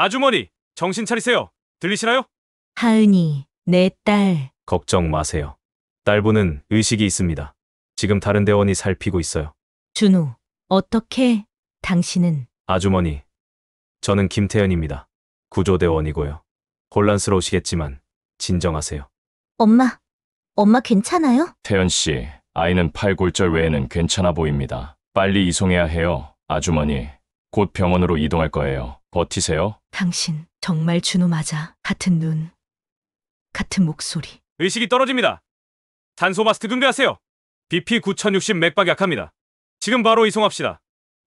아주머니, 정신 차리세요. 들리시나요? 하은이, 내 딸. 걱정 마세요. 딸분은 의식이 있습니다. 지금 다른 대원이 살피고 있어요. 준우, 어떻게? 당신은? 아주머니, 저는 김태현입니다. 구조대원이고요. 혼란스러우시겠지만 진정하세요. 엄마 괜찮아요? 태연 씨, 아이는 팔골절 외에는 괜찮아 보입니다. 빨리 이송해야 해요. 아주머니, 곧 병원으로 이동할 거예요. 버티세요. 당신 정말 준우 맞아. 같은 눈, 같은 목소리. 의식이 떨어집니다. 산소 마스크 금지하세요. BP 9060 맥박 약합니다. 지금 바로 이송합시다.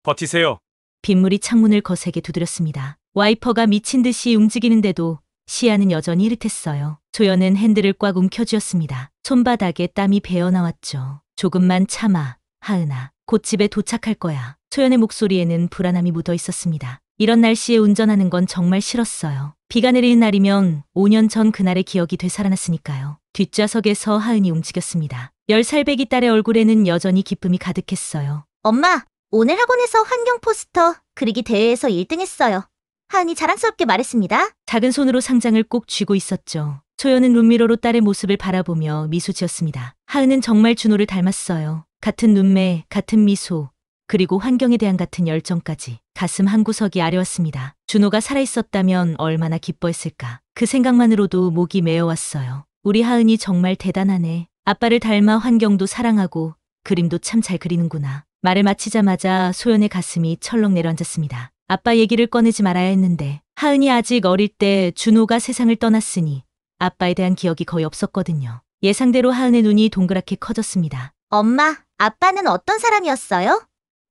버티세요. 빗물이 창문을 거세게 두드렸습니다. 와이퍼가 미친 듯이 움직이는데도 시야는 여전히 흐릿했어요. 소연은 핸들을 꽉 움켜쥐었습니다. 손바닥에 땀이 배어나왔죠. 조금만 참아, 하은아. 곧 집에 도착할 거야. 소연의 목소리에는 불안함이 묻어 있었습니다. 이런 날씨에 운전하는 건 정말 싫었어요. 비가 내리는 날이면 5년 전 그날의 기억이 되살아났으니까요. 뒷좌석에서 하은이 움직였습니다. 10살 배기 딸의 얼굴에는 여전히 기쁨이 가득했어요. 엄마, 오늘 학원에서 환경 포스터 그리기 대회에서 1등 했어요. 하은이 자랑스럽게 말했습니다. 작은 손으로 상장을 꼭 쥐고 있었죠. 소연은 룸미러로 딸의 모습을 바라보며 미소 지었습니다. 하은은 정말 준호를 닮았어요. 같은 눈매, 같은 미소, 그리고 환경에 대한 같은 열정까지. 가슴 한구석이 아려왔습니다. 준호가 살아있었다면 얼마나 기뻐했을까. 그 생각만으로도 목이 메어왔어요. 우리 하은이 정말 대단하네. 아빠를 닮아 환경도 사랑하고 그림도 참 잘 그리는구나. 말을 마치자마자 소연의 가슴이 철렁 내려앉았습니다. 아빠 얘기를 꺼내지 말아야 했는데 하은이 아직 어릴 때 준호가 세상을 떠났으니 아빠에 대한 기억이 거의 없었거든요. 예상대로 하은의 눈이 동그랗게 커졌습니다. 엄마, 아빠는 어떤 사람이었어요?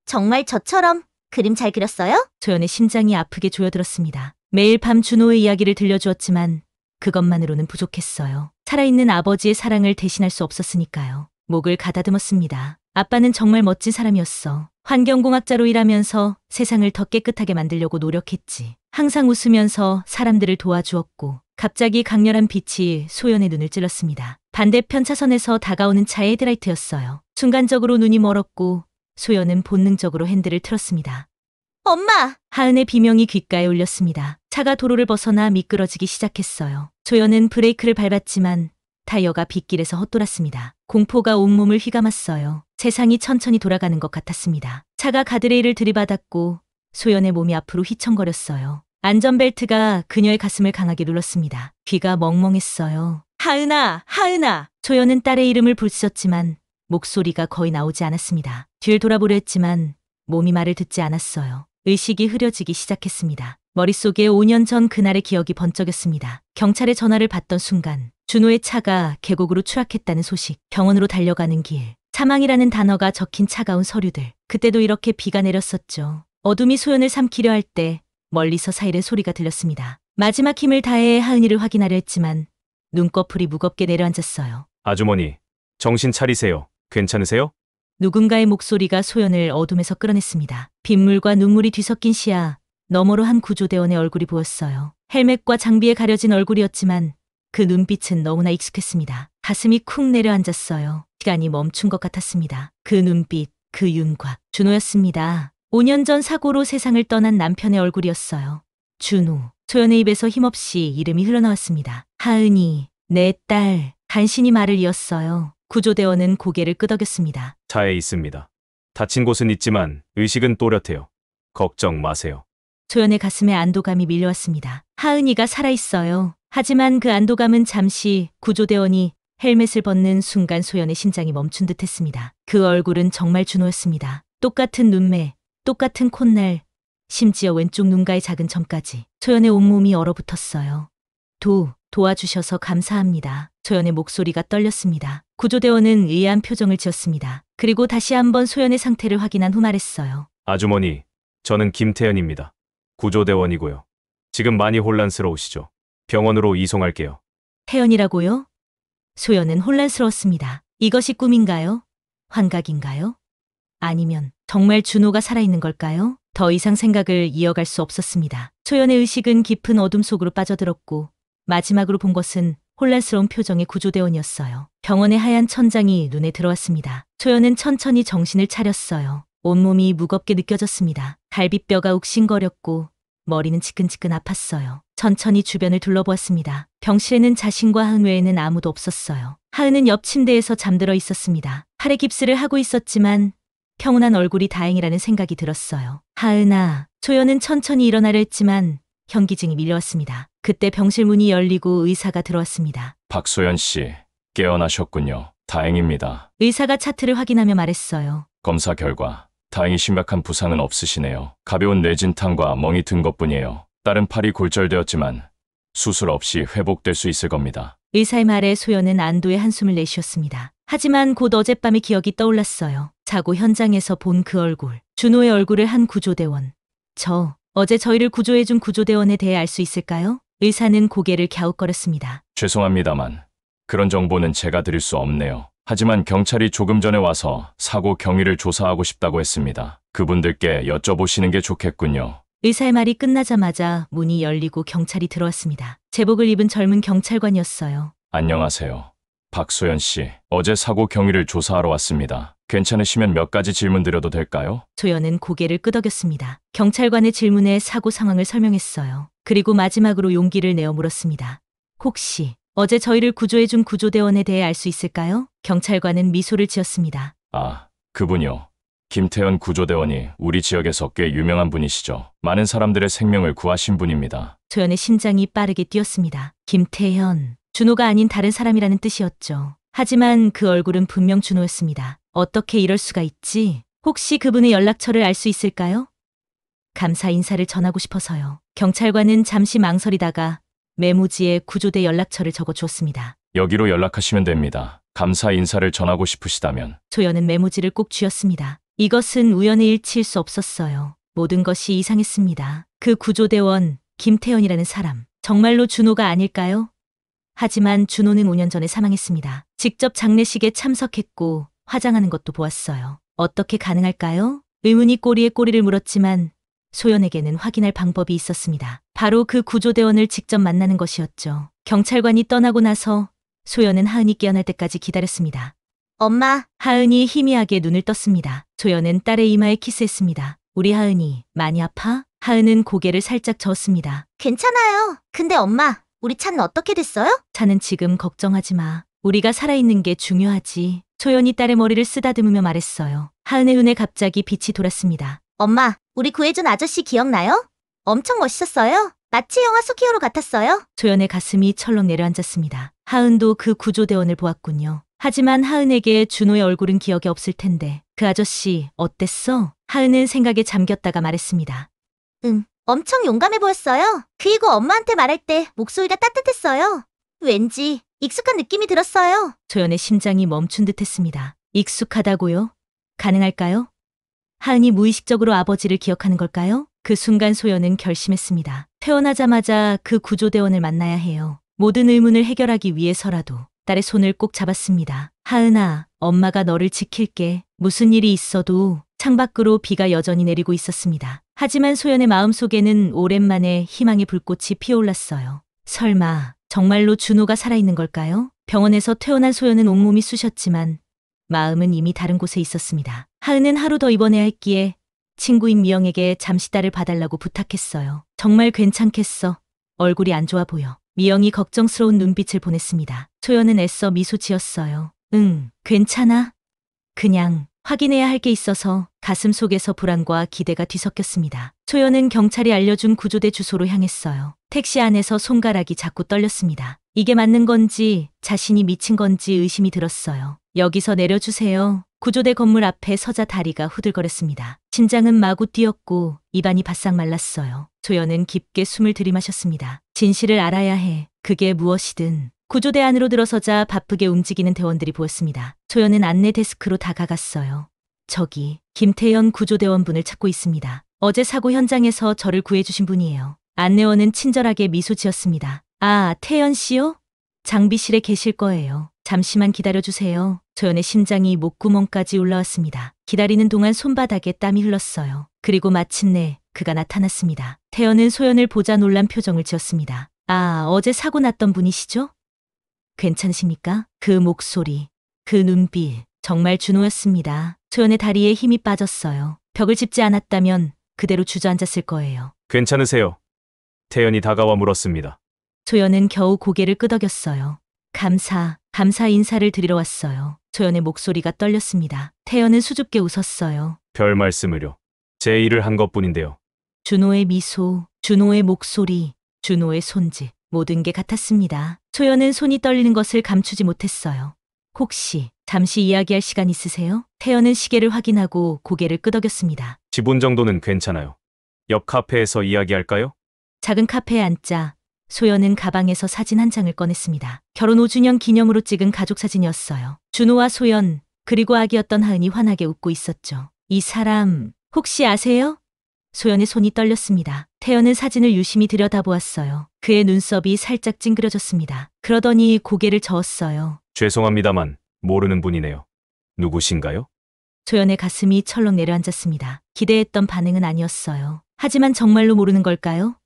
정말 저처럼 그림 잘 그렸어요? 소연의 심장이 아프게 조여들었습니다. 매일 밤 준호의 이야기를 들려주었지만 그것만으로는 부족했어요. 살아있는 아버지의 사랑을 대신할 수 없었으니까요. 목을 가다듬었습니다. 아빠는 정말 멋진 사람이었어. 환경공학자로 일하면서 세상을 더 깨끗하게 만들려고 노력했지. 항상 웃으면서 사람들을 도와주었고 갑자기 강렬한 빛이 소연의 눈을 찔렀습니다. 반대편 차선에서 다가오는 차의 헤드라이트였어요. 순간적으로 눈이 멀었고 소연은 본능적으로 핸들을 틀었습니다. 엄마! 하은의 비명이 귓가에 울렸습니다. 차가 도로를 벗어나 미끄러지기 시작했어요. 소연은 브레이크를 밟았지만 타이어가 빗길에서 헛돌았습니다. 공포가 온몸을 휘감았어요. 세상이 천천히 돌아가는 것 같았습니다. 차가 가드레일을 들이받았고 소연의 몸이 앞으로 휘청거렸어요. 안전벨트가 그녀의 가슴을 강하게 눌렀습니다. 귀가 멍멍했어요. 하은아! 하은아! 소연은 딸의 이름을 부르짖었지만 목소리가 거의 나오지 않았습니다. 뒤를 돌아보려 했지만 몸이 말을 듣지 않았어요. 의식이 흐려지기 시작했습니다. 머릿속에 5년 전 그날의 기억이 번쩍였습니다. 경찰에 전화를 받던 순간 준호의 차가 계곡으로 추락했다는 소식, 병원으로 달려가는 길, 사망이라는 단어가 적힌 차가운 서류들. 그때도 이렇게 비가 내렸었죠. 어둠이 소연을 삼키려 할 때 멀리서 사이렌 소리가 들렸습니다. 마지막 힘을 다해 하은이를 확인하려 했지만 눈꺼풀이 무겁게 내려앉았어요. 아주머니, 정신 차리세요. 괜찮으세요? 누군가의 목소리가 소연을 어둠에서 끌어냈습니다. 빗물과 눈물이 뒤섞인 시야 너머로 한 구조대원의 얼굴이 보였어요. 헬멧과 장비에 가려진 얼굴이었지만 그 눈빛은 너무나 익숙했습니다. 가슴이 쿵 내려앉았어요. 시간이 멈춘 것 같았습니다. 그 눈빛, 그 윤곽, 준호였습니다. 5년 전 사고로 세상을 떠난 남편의 얼굴이었어요. 준호. 소연의 입에서 힘없이 이름이 흘러나왔습니다. 하은이, 내 딸. 간신히 말을 이었어요. 구조대원은 고개를 끄덕였습니다. 차에 있습니다. 다친 곳은 있지만 의식은 또렷해요. 걱정 마세요. 소연의 가슴에 안도감이 밀려왔습니다. 하은이가 살아있어요. 하지만 그 안도감은 잠시 구조대원이 헬멧을 벗는 순간 소연의 심장이 멈춘 듯 했습니다. 그 얼굴은 정말 준호였습니다. 똑같은 눈매, 똑같은 콧날, 심지어 왼쪽 눈가의 작은 점까지. 소연의 온몸이 얼어붙었어요. 도와주셔서 감사합니다. 소연의 목소리가 떨렸습니다. 구조대원은 의아한 표정을 지었습니다. 그리고 다시 한번 소연의 상태를 확인한 후 말했어요. 아주머니, 저는 김태현입니다. 구조대원이고요. 지금 많이 혼란스러우시죠? 병원으로 이송할게요. 태연이라고요? 소연은 혼란스러웠습니다. 이것이 꿈인가요? 환각인가요? 아니면 정말 준호가 살아있는 걸까요? 더 이상 생각을 이어갈 수 없었습니다. 소연의 의식은 깊은 어둠 속으로 빠져들었고 마지막으로 본 것은 혼란스러운 표정의 구조대원이었어요. 병원의 하얀 천장이 눈에 들어왔습니다. 소연은 천천히 정신을 차렸어요. 온몸이 무겁게 느껴졌습니다. 갈비뼈가 욱신거렸고 머리는 지끈지끈 아팠어요. 천천히 주변을 둘러보았습니다. 병실에는 자신과 하은 외에는 아무도 없었어요. 하은은 옆 침대에서 잠들어 있었습니다. 팔에 깁스를 하고 있었지만 평온한 얼굴이 다행이라는 생각이 들었어요. 하은아, 소연은 천천히 일어나려 했지만 현기증이 밀려왔습니다. 그때 병실 문이 열리고 의사가 들어왔습니다. 박소연 씨, 깨어나셨군요. 다행입니다. 의사가 차트를 확인하며 말했어요. 검사 결과 다행히 심각한 부상은 없으시네요. 가벼운 뇌진탕과 멍이 든 것뿐이에요. 다른 팔이 골절되었지만 수술 없이 회복될 수 있을 겁니다. 의사의 말에 소연은 안도의 한숨을 내쉬었습니다. 하지만 곧 어젯밤의 기억이 떠올랐어요. 자고 현장에서 본 그 얼굴. 준호의 얼굴을 한 구조대원. 어제 저희를 구조해준 구조대원에 대해 알 수 있을까요? 의사는 고개를 갸웃거렸습니다. 죄송합니다만 그런 정보는 제가 드릴 수 없네요. 하지만 경찰이 조금 전에 와서 사고 경위를 조사하고 싶다고 했습니다. 그분들께 여쭤보시는 게 좋겠군요. 의사의 말이 끝나자마자 문이 열리고 경찰이 들어왔습니다. 제복을 입은 젊은 경찰관이었어요. 안녕하세요. 박소연 씨, 어제 사고 경위를 조사하러 왔습니다. 괜찮으시면 몇 가지 질문 드려도 될까요? 소연은 고개를 끄덕였습니다. 경찰관의 질문에 사고 상황을 설명했어요. 그리고 마지막으로 용기를 내어 물었습니다. 혹시 어제 저희를 구조해준 구조대원에 대해 알 수 있을까요? 경찰관은 미소를 지었습니다. 아, 그분요. 김태현 구조대원이 우리 지역에서 꽤 유명한 분이시죠. 많은 사람들의 생명을 구하신 분입니다. 소연의 심장이 빠르게 뛰었습니다. 김태현, 준호가 아닌 다른 사람이라는 뜻이었죠. 하지만 그 얼굴은 분명 준호였습니다. 어떻게 이럴 수가 있지? 혹시 그분의 연락처를 알 수 있을까요? 감사 인사를 전하고 싶어서요. 경찰관은 잠시 망설이다가 메모지에 구조대 연락처를 적어 주었습니다. 여기로 연락하시면 됩니다. 감사 인사를 전하고 싶으시다면. 소연은 메모지를 꼭 쥐었습니다. 이것은 우연의 일치일 수 없었어요. 모든 것이 이상했습니다. 그 구조대원 김태현이라는 사람, 정말로 준호가 아닐까요? 하지만 준호는 5년 전에 사망했습니다. 직접 장례식에 참석했고 화장하는 것도 보았어요. 어떻게 가능할까요? 의문이 꼬리에 꼬리를 물었지만 소연에게는 확인할 방법이 있었습니다. 바로 그 구조대원을 직접 만나는 것이었죠. 경찰관이 떠나고 나서 소연은 하은이 깨어날 때까지 기다렸습니다. 엄마, 하은이 희미하게 눈을 떴습니다. 소연은 딸의 이마에 키스했습니다. 우리 하은이 많이 아파? 하은은 고개를 살짝 저었습니다. 괜찮아요. 근데 엄마, 우리 차는 어떻게 됐어요? 차는 지금 걱정하지 마. 우리가 살아있는 게 중요하지. 소연이 딸의 머리를 쓰다듬으며 말했어요. 하은의 눈에 갑자기 빛이 돌았습니다. 엄마, 우리 구해준 아저씨 기억나요? 엄청 멋있었어요. 마치 영화 속히어로 같았어요. 소연의 가슴이 철렁 내려앉았습니다. 하은도 그 구조대원을 보았군요. 하지만 하은에게 준호의 얼굴은 기억이 없을 텐데 그 아저씨 어땠어? 하은은 생각에 잠겼다가 말했습니다. 엄청 용감해 보였어요. 그리고 엄마한테 말할 때 목소리가 따뜻했어요. 왠지 익숙한 느낌이 들었어요. 소연의 심장이 멈춘 듯 했습니다. 익숙하다고요? 가능할까요? 하은이 무의식적으로 아버지를 기억하는 걸까요? 그 순간 소연은 결심했습니다. 태어나자마자 그 구조대원을 만나야 해요. 모든 의문을 해결하기 위해서라도 딸의 손을 꼭 잡았습니다. 하은아, 엄마가 너를 지킬게. 무슨 일이 있어도. 창밖으로 비가 여전히 내리고 있었습니다. 하지만 소연의 마음속에는 오랜만에 희망의 불꽃이 피어올랐어요. 설마 정말로 준호가 살아있는 걸까요? 병원에서 퇴원한 소연은 온몸이 쑤셨지만 마음은 이미 다른 곳에 있었습니다. 하은은 하루 더 입원해야 했기에 친구인 미영에게 잠시 딸을 봐달라고 부탁했어요. 정말 괜찮겠어. 얼굴이 안 좋아 보여. 미영이 걱정스러운 눈빛을 보냈습니다. 소연은 애써 미소 지었어요. 응, 괜찮아. 그냥 확인해야 할 게 있어서. 가슴 속에서 불안과 기대가 뒤섞였습니다. 소연은 경찰이 알려준 구조대 주소로 향했어요. 택시 안에서 손가락이 자꾸 떨렸습니다. 이게 맞는 건지 자신이 미친 건지 의심이 들었어요. 여기서 내려주세요. 구조대 건물 앞에 서자 다리가 후들거렸습니다. 심장은 마구 뛰었고 입안이 바싹 말랐어요. 소연은 깊게 숨을 들이마셨습니다. 진실을 알아야 해. 그게 무엇이든. 구조대 안으로 들어서자 바쁘게 움직이는 대원들이 보였습니다. 소연은 안내 데스크로 다가갔어요. 저기 김태현 구조대원분을 찾고 있습니다. 어제 사고 현장에서 저를 구해주신 분이에요. 안내원은 친절하게 미소 지었습니다. 아, 태연 씨요? 장비실에 계실 거예요. 잠시만 기다려주세요. 소연의 심장이 목구멍까지 올라왔습니다. 기다리는 동안 손바닥에 땀이 흘렀어요. 그리고 마침내 그가 나타났습니다. 태연은 소연을 보자 놀란 표정을 지었습니다. 아, 어제 사고 났던 분이시죠? 괜찮으십니까? 그 목소리, 그 눈빛, 정말 준호였습니다. 소연의 다리에 힘이 빠졌어요. 벽을 짚지 않았다면 그대로 주저앉았을 거예요. 괜찮으세요? 태연이 다가와 물었습니다. 소연은 겨우 고개를 끄덕였어요. 감사 인사를 드리러 왔어요. 소연의 목소리가 떨렸습니다. 태연은 수줍게 웃었어요. 별 말씀을요. 제 일을 한 것뿐인데요. 준호의 미소, 준호의 목소리, 준호의 손짓, 모든 게 같았습니다. 소연은 손이 떨리는 것을 감추지 못했어요. 혹시 잠시 이야기할 시간 있으세요? 태연은 시계를 확인하고 고개를 끄덕였습니다. 지분 정도는 괜찮아요. 옆 카페에서 이야기할까요? 작은 카페에 앉자 소연은 가방에서 사진 한 장을 꺼냈습니다. 결혼 5주년 기념으로 찍은 가족 사진이었어요. 준호와 소연, 그리고 아기였던 하은이 환하게 웃고 있었죠. 이 사람 혹시 아세요? 소연의 손이 떨렸습니다. 태연은 사진을 유심히 들여다보았어요. 그의 눈썹이 살짝 찡그려졌습니다. 그러더니 고개를 저었어요. 죄송합니다만 모르는 분이네요. 누구신가요? 소연의 가슴이 철렁 내려앉았습니다. 기대했던 반응은 아니었어요. 하지만 정말로 모르는 걸까요?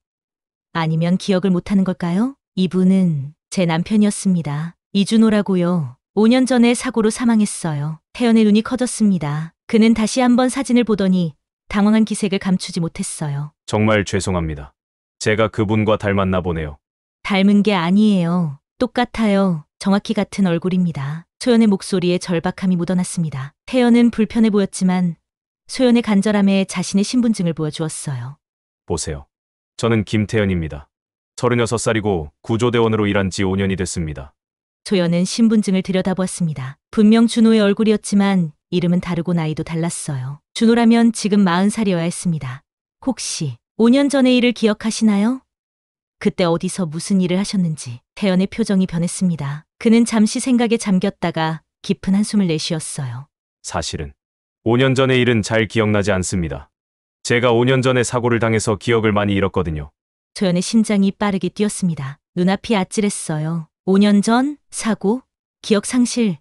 아니면 기억을 못하는 걸까요? 이분은 제 남편이었습니다. 이준호라고요. 5년 전에 사고로 사망했어요. 태연의 눈이 커졌습니다. 그는 다시 한번 사진을 보더니 당황한 기색을 감추지 못했어요. 정말 죄송합니다. 제가 그분과 닮았나 보네요. 닮은 게 아니에요. 똑같아요. 정확히 같은 얼굴입니다. 소연의 목소리에 절박함이 묻어났습니다. 태연은 불편해 보였지만 소연의 간절함에 자신의 신분증을 보여주었어요. 보세요. 저는 김태연입니다. 36살이고 구조대원으로 일한 지 5년이 됐습니다. 소연은 신분증을 들여다보았습니다. 분명 준호의 얼굴이었지만 이름은 다르고 나이도 달랐어요. 준호라면 지금 40살이어야 했습니다. 혹시 5년 전의 일을 기억하시나요? 그때 어디서 무슨 일을 하셨는지. 태연의 표정이 변했습니다. 그는 잠시 생각에 잠겼다가 깊은 한숨을 내쉬었어요. 사실은 5년 전의 일은 잘 기억나지 않습니다. 제가 5년 전에 사고를 당해서 기억을 많이 잃었거든요. 소연의 심장이 빠르게 뛰었습니다. 눈앞이 아찔했어요. 5년 전 사고, 기억 상실.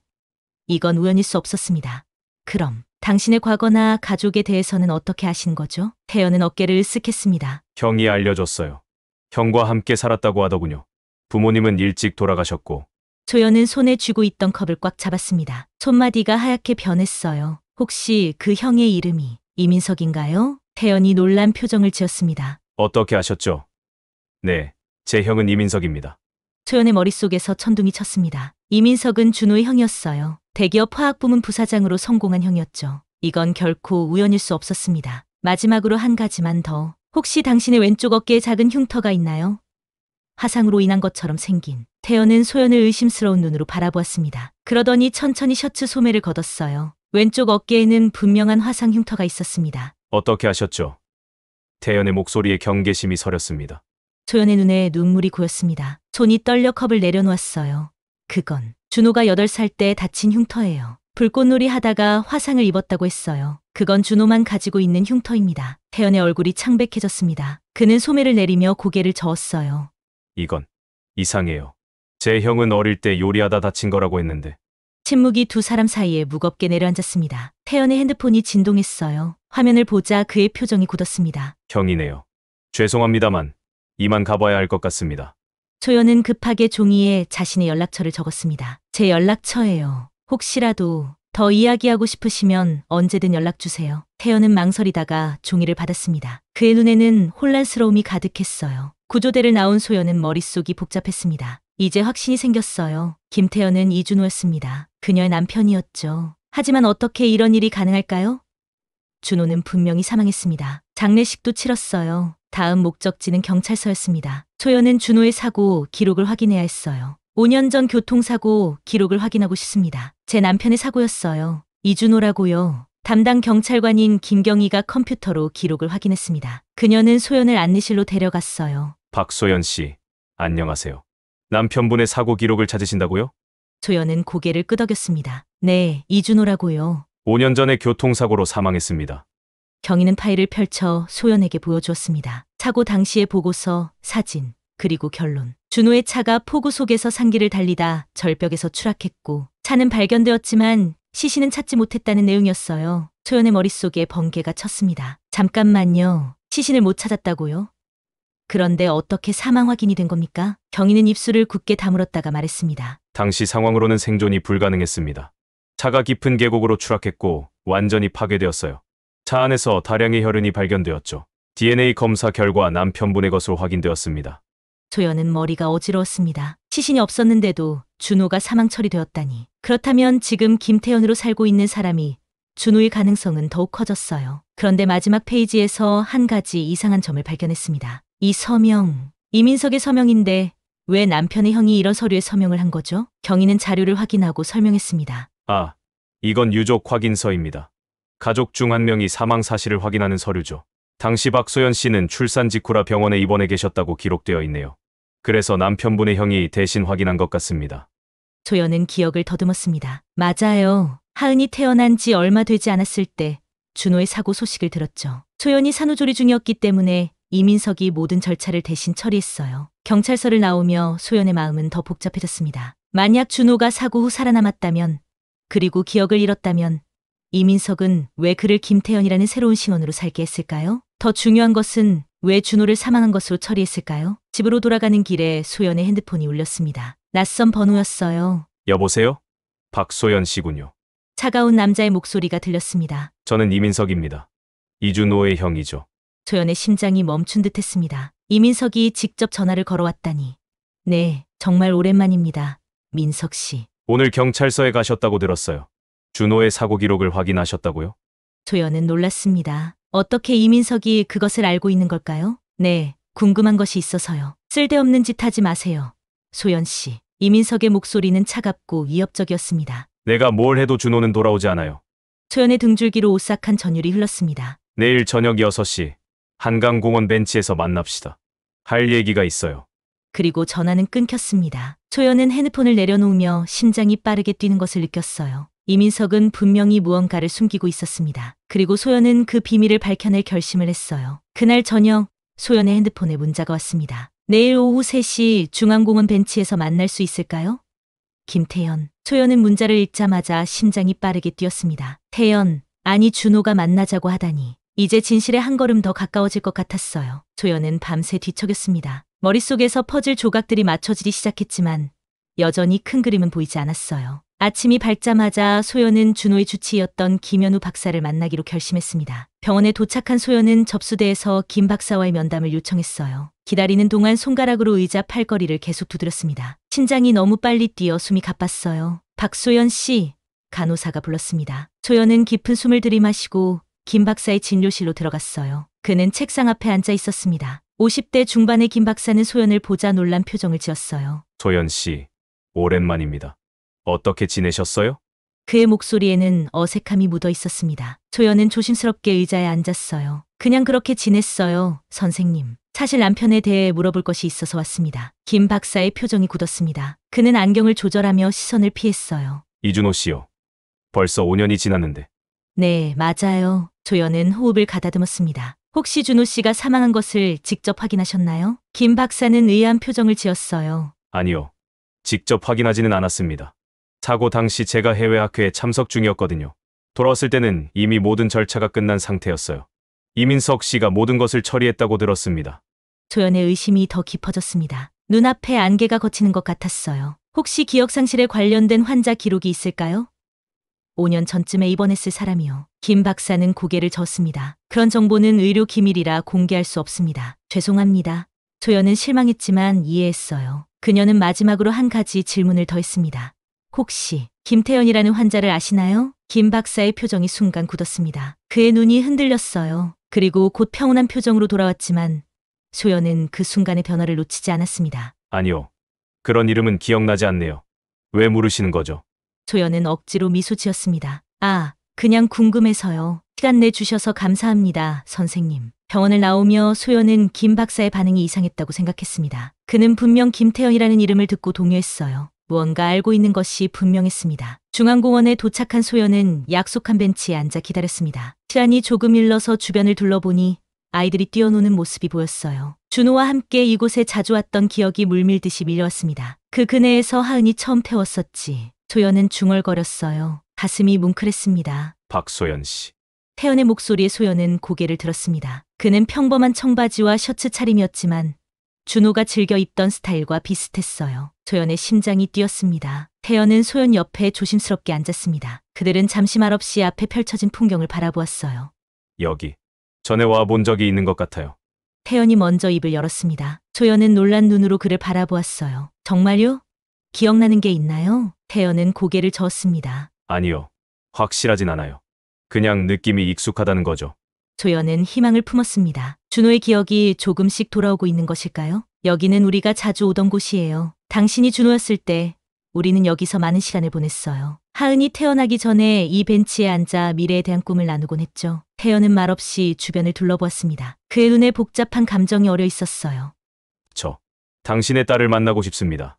이건 우연일 수 없었습니다. 그럼 당신의 과거나 가족에 대해서는 어떻게 아신 거죠? 태연은 어깨를 으쓱했습니다. 형이 알려줬어요. 형과 함께 살았다고 하더군요. 부모님은 일찍 돌아가셨고. 소연은 손에 쥐고 있던 컵을 꽉 잡았습니다. 손마디가 하얗게 변했어요. 혹시 그 형의 이름이 이민석인가요? 태연이 놀란 표정을 지었습니다. 어떻게 아셨죠? 네, 제 형은 이민석입니다. 소연의 머릿속에서 천둥이 쳤습니다. 이민석은 준호의 형이었어요. 대기업 화학부문 부사장으로 성공한 형이었죠. 이건 결코 우연일 수 없었습니다. 마지막으로 한 가지만 더. 혹시 당신의 왼쪽 어깨에 작은 흉터가 있나요? 화상으로 인한 것처럼 생긴. 태연은 소연을 의심스러운 눈으로 바라보았습니다. 그러더니 천천히 셔츠 소매를 걷었어요. 왼쪽 어깨에는 분명한 화상 흉터가 있었습니다. 어떻게 아셨죠? 태연의 목소리에 경계심이 서렸습니다. 소연의 눈에 눈물이 고였습니다. 손이 떨려 컵을 내려놓았어요. 그건 준호가 8살 때 다친 흉터예요. 불꽃놀이 하다가 화상을 입었다고 했어요. 그건 준호만 가지고 있는 흉터입니다. 태연의 얼굴이 창백해졌습니다. 그는 소매를 내리며 고개를 저었어요. 이건 이상해요. 제 형은 어릴 때 요리하다 다친 거라고 했는데. 침묵이 두 사람 사이에 무겁게 내려앉았습니다. 태연의 핸드폰이 진동했어요. 화면을 보자 그의 표정이 굳었습니다. 형이네요. 죄송합니다만 이만 가봐야 할 것 같습니다. 소연은 급하게 종이에 자신의 연락처를 적었습니다. 제 연락처예요. 혹시라도 더 이야기하고 싶으시면 언제든 연락 주세요. 태연은 망설이다가 종이를 받았습니다. 그의 눈에는 혼란스러움이 가득했어요. 구조대를 나온 소연은 머릿속이 복잡했습니다. 이제 확신이 생겼어요. 김태연은 이준호였습니다. 그녀의 남편이었죠. 하지만 어떻게 이런 일이 가능할까요? 준호는 분명히 사망했습니다. 장례식도 치렀어요. 다음 목적지는 경찰서였습니다. 소연은 준호의 사고 기록을 확인해야 했어요. 5년 전 교통사고 기록을 확인하고 싶습니다. 제 남편의 사고였어요. 이준호라고요. 담당 경찰관인 김경희가 컴퓨터로 기록을 확인했습니다. 그녀는 소연을 안내실로 데려갔어요. 박소연 씨, 안녕하세요. 남편분의 사고 기록을 찾으신다고요? 소연은 고개를 끄덕였습니다. 네, 이준호라고요. 5년 전에 교통사고로 사망했습니다. 경희는 파일을 펼쳐 소연에게 보여주었습니다. 사고 당시의 보고서, 사진, 그리고 결론. 준호의 차가 폭우 속에서 산길을 달리다 절벽에서 추락했고 차는 발견되었지만 시신은 찾지 못했다는 내용이었어요. 소연의 머릿속에 번개가 쳤습니다. 잠깐만요. 시신을 못 찾았다고요? 그런데 어떻게 사망 확인이 된 겁니까? 경희는 입술을 굳게 다물었다가 말했습니다. 당시 상황으로는 생존이 불가능했습니다. 차가 깊은 계곡으로 추락했고 완전히 파괴되었어요. 차 안에서 다량의 혈흔이 발견되었죠. DNA 검사 결과 남편분의 것으로 확인되었습니다. 조연은 머리가 어지러웠습니다. 시신이 없었는데도 준호가 사망 처리되었다니. 그렇다면 지금 김태현으로 살고 있는 사람이 준호의 가능성은 더욱 커졌어요. 그런데 마지막 페이지에서 한 가지 이상한 점을 발견했습니다. 이 서명, 이민석의 서명인데 왜 남편의 형이 이런 서류에 서명을 한 거죠? 경위는 자료를 확인하고 설명했습니다. 아, 이건 유족 확인서입니다. 가족 중 한 명이 사망 사실을 확인하는 서류죠. 당시 박소연 씨는 출산 직후라 병원에 입원해 계셨다고 기록되어 있네요. 그래서 남편분의 형이 대신 확인한 것 같습니다. 조연은 기억을 더듬었습니다. 맞아요. 하은이 태어난 지 얼마 되지 않았을 때 준호의 사고 소식을 들었죠. 조연이 산후조리 중이었기 때문에 이민석이 모든 절차를 대신 처리했어요. 경찰서를 나오며 소연의 마음은 더 복잡해졌습니다. 만약 준호가 사고 후 살아남았다면, 그리고 기억을 잃었다면 이민석은 왜 그를 김태현이라는 새로운 신원으로 살게 했을까요? 더 중요한 것은 왜 준호를 사망한 것으로 처리했을까요? 집으로 돌아가는 길에 소연의 핸드폰이 울렸습니다. 낯선 번호였어요. 여보세요? 박소연 씨군요. 차가운 남자의 목소리가 들렸습니다. 저는 이민석입니다. 이준호의 형이죠. 조연의 심장이 멈춘 듯 했습니다. 이민석이 직접 전화를 걸어왔다니. 네, 정말 오랜만입니다. 민석 씨. 오늘 경찰서에 가셨다고 들었어요. 준호의 사고 기록을 확인하셨다고요? 조연은 놀랐습니다. 어떻게 이민석이 그것을 알고 있는 걸까요? 네, 궁금한 것이 있어서요. 쓸데없는 짓 하지 마세요. 소연 씨. 이민석의 목소리는 차갑고 위협적이었습니다. 내가 뭘 해도 준호는 돌아오지 않아요. 조연의 등줄기로 오싹한 전율이 흘렀습니다. 내일 저녁 6시 한강공원 벤치에서 만납시다. 할 얘기가 있어요. 그리고 전화는 끊겼습니다. 조연은 핸드폰을 내려놓으며 심장이 빠르게 뛰는 것을 느꼈어요. 이민석은 분명히 무언가를 숨기고 있었습니다. 그리고 소연은 그 비밀을 밝혀낼 결심을 했어요. 그날 저녁 소연의 핸드폰에 문자가 왔습니다. 내일 오후 3시 중앙공원 벤치에서 만날 수 있을까요? 김태연. 소연은 문자를 읽자마자 심장이 빠르게 뛰었습니다. 태연, 아니 준호가 만나자고 하다니. 이제 진실에 한 걸음 더 가까워질 것 같았어요. 소연은 밤새 뒤척였습니다. 머릿속에서 퍼즐 조각들이 맞춰지기 시작했지만 여전히 큰 그림은 보이지 않았어요. 아침이 밝자마자 소연은 준호의 주치의였던 김현우 박사를 만나기로 결심했습니다. 병원에 도착한 소연은 접수대에서 김 박사와의 면담을 요청했어요. 기다리는 동안 손가락으로 의자 팔걸이를 계속 두드렸습니다. 심장이 너무 빨리 뛰어 숨이 가빴어요. 박소연 씨, 간호사가 불렀습니다. 소연은 깊은 숨을 들이마시고 김 박사의 진료실로 들어갔어요. 그는 책상 앞에 앉아 있었습니다. 50대 중반의 김 박사는 소연을 보자 놀란 표정을 지었어요. 소연 씨, 오랜만입니다. 어떻게 지내셨어요? 그의 목소리에는 어색함이 묻어 있었습니다. 소연은 조심스럽게 의자에 앉았어요. 그냥 그렇게 지냈어요, 선생님. 사실 남편에 대해 물어볼 것이 있어서 왔습니다. 김 박사의 표정이 굳었습니다. 그는 안경을 조절하며 시선을 피했어요. 이준호 씨요. 벌써 5년이 지났는데. 네, 맞아요. 조연은 호흡을 가다듬었습니다. 혹시 준호 씨가 사망한 것을 직접 확인하셨나요? 김 박사는 의아한 표정을 지었어요. 아니요. 직접 확인하지는 않았습니다. 사고 당시 제가 해외 학회에 참석 중이었거든요. 돌아왔을 때는 이미 모든 절차가 끝난 상태였어요. 이민석 씨가 모든 것을 처리했다고 들었습니다. 조연의 의심이 더 깊어졌습니다. 눈앞에 안개가 걷히는 것 같았어요. 혹시 기억상실에 관련된 환자 기록이 있을까요? 5년 전쯤에 입원했을 사람이요. 김 박사는 고개를 젓습니다. 그런 정보는 의료 기밀이라 공개할 수 없습니다. 죄송합니다. 조연은 실망했지만 이해했어요. 그녀는 마지막으로 한 가지 질문을 더 했습니다. 혹시 김태연이라는 환자를 아시나요? 김 박사의 표정이 순간 굳었습니다. 그의 눈이 흔들렸어요. 그리고 곧 평온한 표정으로 돌아왔지만 소연은 그 순간의 변화를 놓치지 않았습니다. 아니요. 그런 이름은 기억나지 않네요. 왜 물으시는 거죠? 소연은 억지로 미소 지었습니다. 아, 그냥 궁금해서요. 시간 내주셔서 감사합니다, 선생님. 병원을 나오며 소연은 김 박사의 반응이 이상했다고 생각했습니다. 그는 분명 김태연이라는 이름을 듣고 동요했어요. 무언가 알고 있는 것이 분명했습니다. 중앙공원에 도착한 소연은 약속한 벤치에 앉아 기다렸습니다. 시간이 조금 일러서 주변을 둘러보니 아이들이 뛰어노는 모습이 보였어요. 준호와 함께 이곳에 자주 왔던 기억이 물밀듯이 밀려왔습니다. 그 그네에서 하은이 처음 태웠었지. 소연은 중얼거렸어요. 가슴이 뭉클했습니다. 박소연 씨. 태연의 목소리에 소연은 고개를 들었습니다. 그는 평범한 청바지와 셔츠 차림이었지만 준호가 즐겨 입던 스타일과 비슷했어요. 소연의 심장이 뛰었습니다. 태연은 소연 옆에 조심스럽게 앉았습니다. 그들은 잠시 말없이 앞에 펼쳐진 풍경을 바라보았어요. 여기. 전에 와 본 적이 있는 것 같아요. 태연이 먼저 입을 열었습니다. 소연은 놀란 눈으로 그를 바라보았어요. 정말요? 기억나는 게 있나요? 태연은 고개를 저었습니다. 아니요. 확실하진 않아요. 그냥 느낌이 익숙하다는 거죠. 소연은 희망을 품었습니다. 준호의 기억이 조금씩 돌아오고 있는 것일까요? 여기는 우리가 자주 오던 곳이에요. 당신이 준호였을 때 우리는 여기서 많은 시간을 보냈어요. 하은이 태어나기 전에 이 벤치에 앉아 미래에 대한 꿈을 나누곤 했죠. 태연은 말없이 주변을 둘러보았습니다. 그의 눈에 복잡한 감정이 어려 있었어요. 저, 당신의 딸을 만나고 싶습니다.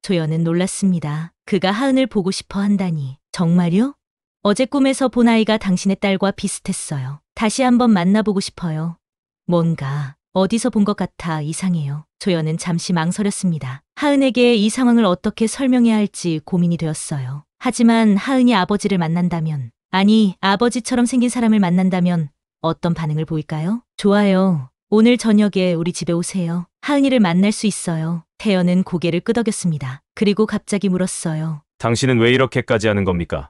소연은 놀랐습니다. 그가 하은을 보고 싶어 한다니. 정말요? 어제 꿈에서 본 아이가 당신의 딸과 비슷했어요. 다시 한번 만나보고 싶어요. 뭔가 어디서 본 것 같아 이상해요. 소연은 잠시 망설였습니다. 하은에게 이 상황을 어떻게 설명해야 할지 고민이 되었어요. 하지만 하은이 아버지를 만난다면, 아니 아버지처럼 생긴 사람을 만난다면 어떤 반응을 보일까요? 좋아요. 오늘 저녁에 우리 집에 오세요. 하은이를 만날 수 있어요. 태연은 고개를 끄덕였습니다. 그리고 갑자기 물었어요. 당신은 왜 이렇게까지 하는 겁니까?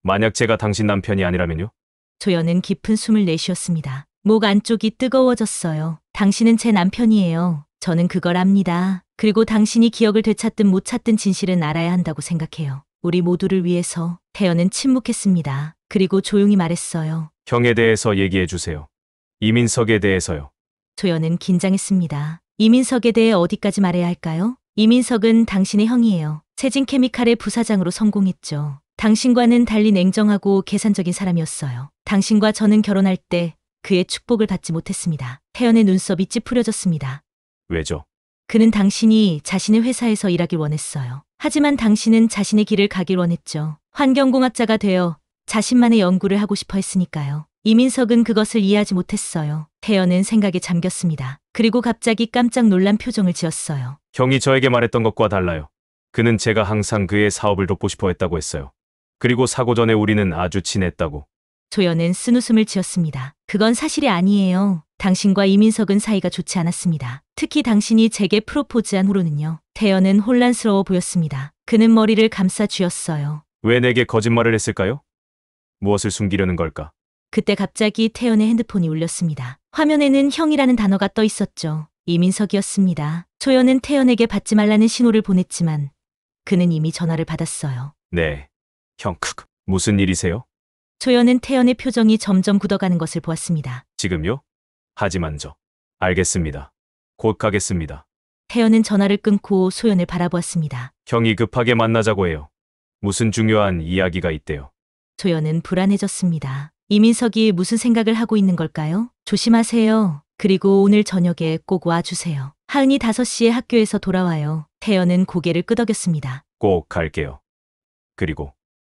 만약 제가 당신 남편이 아니라면요? 소연은 깊은 숨을 내쉬었습니다. 목 안쪽이 뜨거워졌어요. 당신은 제 남편이에요. 저는 그걸 압니다. 그리고 당신이 기억을 되찾든 못 찾든 진실은 알아야 한다고 생각해요. 우리 모두를 위해서. 태연은 침묵했습니다. 그리고 조용히 말했어요. 형에 대해서 얘기해 주세요. 이민석에 대해서요. 소연은 긴장했습니다. 이민석에 대해 어디까지 말해야 할까요? 이민석은 당신의 형이에요. 세진케미칼의 부사장으로 성공했죠. 당신과는 달리 냉정하고 계산적인 사람이었어요. 당신과 저는 결혼할 때 그의 축복을 받지 못했습니다. 태연의 눈썹이 찌푸려졌습니다. 왜죠? 그는 당신이 자신의 회사에서 일하길 원했어요. 하지만 당신은 자신의 길을 가길 원했죠. 환경공학자가 되어 자신만의 연구를 하고 싶어 했으니까요. 이민석은 그것을 이해하지 못했어요. 태연은 생각에 잠겼습니다. 그리고 갑자기 깜짝 놀란 표정을 지었어요. 형이 저에게 말했던 것과 달라요. 그는 제가 항상 그의 사업을 돕고 싶어 했다고 했어요. 그리고 사고 전에 우리는 아주 친했다고. 소연은 쓴웃음을 지었습니다. 그건 사실이 아니에요. 당신과 이민석은 사이가 좋지 않았습니다. 특히 당신이 제게 프로포즈한 후로는요. 태연은 혼란스러워 보였습니다. 그는 머리를 감싸 쥐었어요. 왜 내게 거짓말을 했을까요? 무엇을 숨기려는 걸까? 그때 갑자기 태연의 핸드폰이 울렸습니다. 화면에는 형이라는 단어가 떠 있었죠. 이민석이었습니다. 소연은 태연에게 받지 말라는 신호를 보냈지만 그는 이미 전화를 받았어요. 네. 형, 무슨 일이세요? 소연은 태연의 표정이 점점 굳어가는 것을 보았습니다. 지금요? 하지만 알겠습니다. 곧 가겠습니다. 태연은 전화를 끊고 소연을 바라보았습니다. 형이 급하게 만나자고 해요. 무슨 중요한 이야기가 있대요. 소연은 불안해졌습니다. 이민석이 무슨 생각을 하고 있는 걸까요? 조심하세요. 그리고 오늘 저녁에 꼭 와주세요. 하은이 5시에 학교에서 돌아와요. 태연은 고개를 끄덕였습니다. 꼭 갈게요. 그리고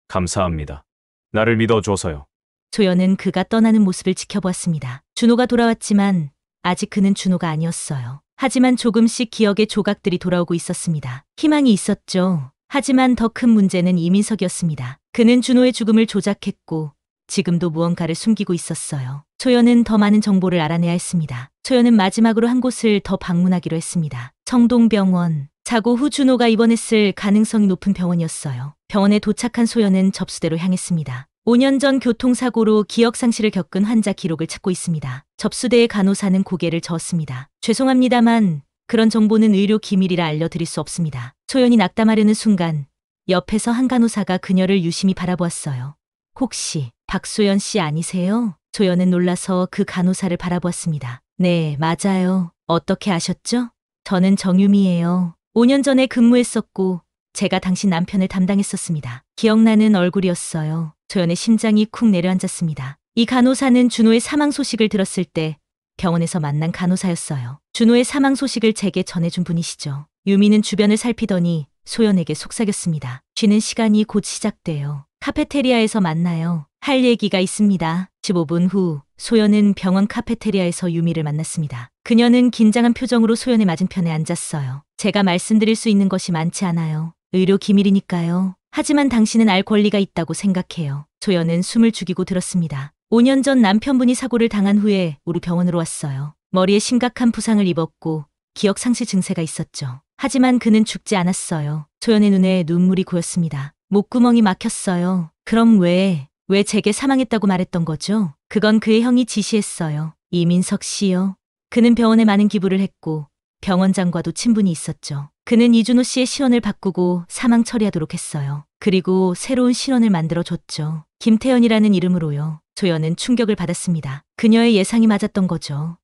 감사합니다. 나를 믿어줘서요. 소연은 그가 떠나는 모습을 지켜보았습니다. 준호가 돌아왔지만 아직 그는 준호가 아니었어요. 하지만 조금씩 기억의 조각들이 돌아오고 있었습니다. 희망이 있었죠. 하지만 더 큰 문제는 이민석이었습니다. 그는 준호의 죽음을 조작했고 지금도 무언가를 숨기고 있었어요. 소연은 더 많은 정보를 알아내야 했습니다. 소연은 마지막으로 한 곳을 더 방문하기로 했습니다. 청동병원. 사고 후 준호가 입원했을 가능성이 높은 병원이었어요. 병원에 도착한 소연은 접수대로 향했습니다. 5년 전 교통사고로 기억상실을 겪은 환자 기록을 찾고 있습니다. 접수대의 간호사는 고개를 저었습니다. 죄송합니다만 그런 정보는 의료 기밀이라 알려드릴 수 없습니다. 소연이 낙담하려는 순간 옆에서 한 간호사가 그녀를 유심히 바라보았어요. 혹시 박소연 씨 아니세요? 소연은 놀라서 그 간호사를 바라보았습니다. 네, 맞아요. 어떻게 아셨죠? 저는 정유미예요. 5년 전에 근무했었고 제가 당신 남편을 담당했었습니다. 기억나는 얼굴이었어요. 소연의 심장이 쿵 내려앉았습니다. 이 간호사는 준호의 사망 소식을 들었을 때 병원에서 만난 간호사였어요. 준호의 사망 소식을 제게 전해준 분이시죠. 유미는 주변을 살피더니 소연에게 속삭였습니다. 쉬는 시간이 곧 시작돼요. 카페테리아에서 만나요. 할 얘기가 있습니다. 15분 후 소연은 병원 카페테리아에서 유미를 만났습니다. 그녀는 긴장한 표정으로 소연의 맞은편에 앉았어요. 제가 말씀드릴 수 있는 것이 많지 않아요. 의료 기밀이니까요. 하지만 당신은 알 권리가 있다고 생각해요. 소연은 숨을 죽이고 들었습니다. 5년 전 남편분이 사고를 당한 후에 우리 병원으로 왔어요. 머리에 심각한 부상을 입었고 기억 상실 증세가 있었죠. 하지만 그는 죽지 않았어요. 소연의 눈에 눈물이 고였습니다. 목구멍이 막혔어요. 그럼 왜 제게 사망했다고 말했던 거죠? 그건 그의 형이 지시했어요. 이민석 씨요. 그는 병원에 많은 기부를 했고 병원장과도 친분이 있었죠. 그는 이준호 씨의 신원을 바꾸고 사망 처리하도록 했어요. 그리고 새로운 신원을 만들어줬죠. 김태연이라는 이름으로요. 조연은 충격을 받았습니다. 그녀의 예상이 맞았던 거죠.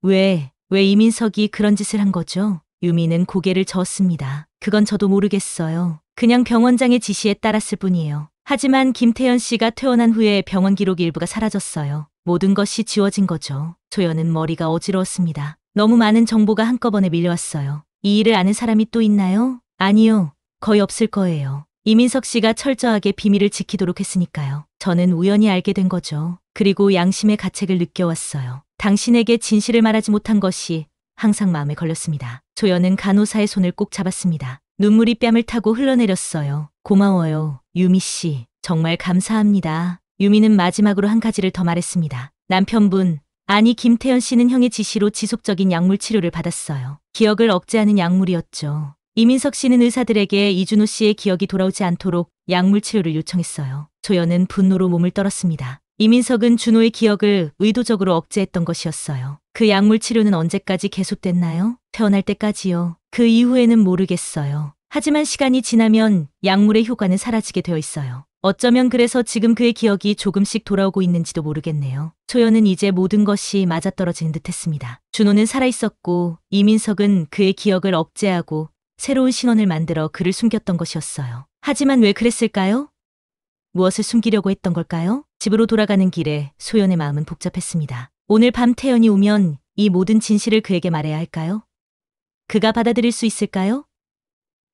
왜 이민석이 그런 짓을 한 거죠? 유미는 고개를 저었습니다. 그건 저도 모르겠어요. 그냥 병원장의 지시에 따랐을 뿐이에요. 하지만 김태연 씨가 퇴원한 후에 병원 기록 일부가 사라졌어요. 모든 것이 지워진 거죠. 조연은 머리가 어지러웠습니다. 너무 많은 정보가 한꺼번에 밀려왔어요. 이 일을 아는 사람이 또 있나요? 아니요. 거의 없을 거예요. 이민석 씨가 철저하게 비밀을 지키도록 했으니까요. 저는 우연히 알게 된 거죠. 그리고 양심의 가책을 느껴왔어요. 당신에게 진실을 말하지 못한 것이 항상 마음에 걸렸습니다. 조연은 간호사의 손을 꼭 잡았습니다. 눈물이 뺨을 타고 흘러내렸어요. 고마워요, 유미 씨. 정말 감사합니다. 유미는 마지막으로 한 가지를 더 말했습니다. 남편분, 아니 김태연 씨는 형의 지시로 지속적인 약물 치료를 받았어요. 기억을 억제하는 약물이었죠. 이민석 씨는 의사들에게 이준호 씨의 기억이 돌아오지 않도록 약물 치료를 요청했어요. 조연은 분노로 몸을 떨었습니다. 이민석은 준호의 기억을 의도적으로 억제했던 것이었어요. 그 약물 치료는 언제까지 계속됐나요? 태어날 때까지요. 그 이후에는 모르겠어요. 하지만 시간이 지나면 약물의 효과는 사라지게 되어 있어요. 어쩌면 그래서 지금 그의 기억이 조금씩 돌아오고 있는지도 모르겠네요. 조연은 이제 모든 것이 맞아떨어지는 듯했습니다. 준호는 살아있었고 이민석은 그의 기억을 억제하고 새로운 신원을 만들어 그를 숨겼던 것이었어요. 하지만 왜 그랬을까요? 무엇을 숨기려고 했던 걸까요? 집으로 돌아가는 길에 소연의 마음은 복잡했습니다. 오늘 밤 태연이 오면 이 모든 진실을 그에게 말해야 할까요? 그가 받아들일 수 있을까요?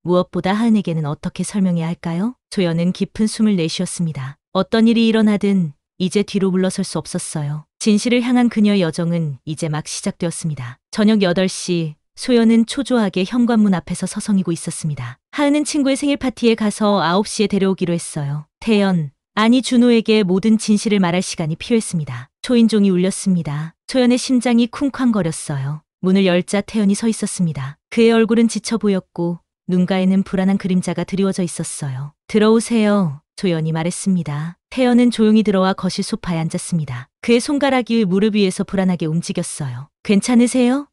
무엇보다 하은에게는 어떻게 설명해야 할까요? 조연은 깊은 숨을 내쉬었습니다. 어떤 일이 일어나든 이제 뒤로 물러설 수 없었어요. 진실을 향한 그녀의 여정은 이제 막 시작되었습니다. 저녁 8시, 소연은 초조하게 현관문 앞에서 서성이고 있었습니다. 하은은 친구의 생일 파티에 가서 9시에 데려오기로 했어요. 태연, 아니 준호에게 모든 진실을 말할 시간이 필요했습니다. 초인종이 울렸습니다. 소연의 심장이 쿵쾅거렸어요. 문을 열자 태연이 서 있었습니다. 그의 얼굴은 지쳐 보였고 눈가에는 불안한 그림자가 드리워져 있었어요. 들어오세요. 조연이 말했습니다. 태연은 조용히 들어와 거실 소파에 앉았습니다. 그의 손가락이 무릎 위에서 불안하게 움직였어요. 괜찮으세요?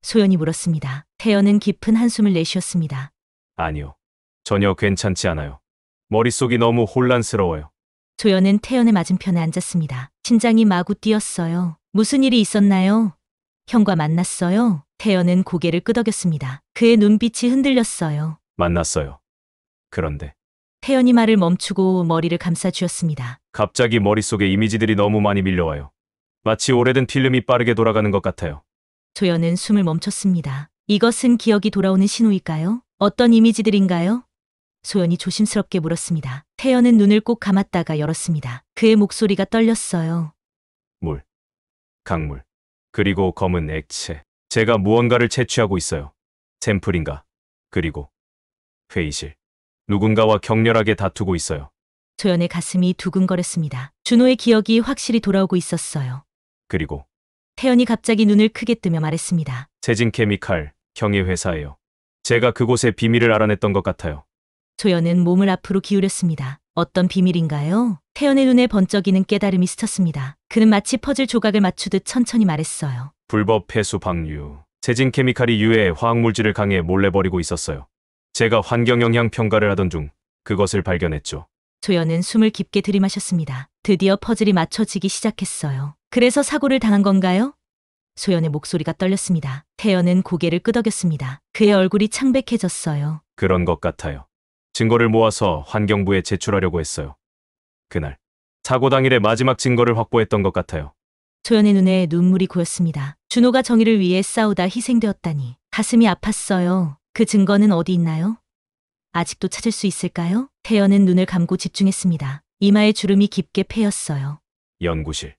소연이 물었습니다. 태연은 깊은 한숨을 내쉬었습니다. 아니요. 전혀 괜찮지 않아요. 머릿속이 너무 혼란스러워요. 조연은 태연의 맞은편에 앉았습니다. 심장이 마구 뛰었어요. 무슨 일이 있었나요? 형과 만났어요? 태연은 고개를 끄덕였습니다. 그의 눈빛이 흔들렸어요. 만났어요. 그런데 태연이 말을 멈추고 머리를 감싸쥐었습니다. 갑자기 머릿속에 이미지들이 너무 많이 밀려와요. 마치 오래된 필름이 빠르게 돌아가는 것 같아요. 조연은 숨을 멈췄습니다. 이것은 기억이 돌아오는 신호일까요? 어떤 이미지들인가요? 소연이 조심스럽게 물었습니다. 태연은 눈을 꼭 감았다가 열었습니다. 그의 목소리가 떨렸어요. 물, 강물, 그리고 검은 액체. 제가 무언가를 채취하고 있어요. 샘플인가? 그리고 회의실. 누군가와 격렬하게 다투고 있어요. 조연의 가슴이 두근거렸습니다. 준호의 기억이 확실히 돌아오고 있었어요. 그리고 태연이 갑자기 눈을 크게 뜨며 말했습니다. 세진 케미칼, 형의 회사예요. 제가 그곳의 비밀을 알아냈던 것 같아요. 조연은 몸을 앞으로 기울였습니다. 어떤 비밀인가요? 태연의 눈에 번쩍이는 깨달음이 스쳤습니다. 그는 마치 퍼즐 조각을 맞추듯 천천히 말했어요. 불법 폐수 방류. 세진 케미칼이 유해 화학물질을 강에 몰래 버리고 있었어요. 제가 환경영향 평가를 하던 중 그것을 발견했죠. 조연은 숨을 깊게 들이마셨습니다. 드디어 퍼즐이 맞춰지기 시작했어요. 그래서 사고를 당한 건가요? 소연의 목소리가 떨렸습니다. 태연은 고개를 끄덕였습니다. 그의 얼굴이 창백해졌어요. 그런 것 같아요. 증거를 모아서 환경부에 제출하려고 했어요. 그날, 사고 당일의 마지막 증거를 확보했던 것 같아요. 조연의 눈에 눈물이 고였습니다. 준호가 정의를 위해 싸우다 희생되었다니. 가슴이 아팠어요. 그 증거는 어디 있나요? 아직도 찾을 수 있을까요? 태연은 눈을 감고 집중했습니다. 이마에 주름이 깊게 패였어요. 연구실.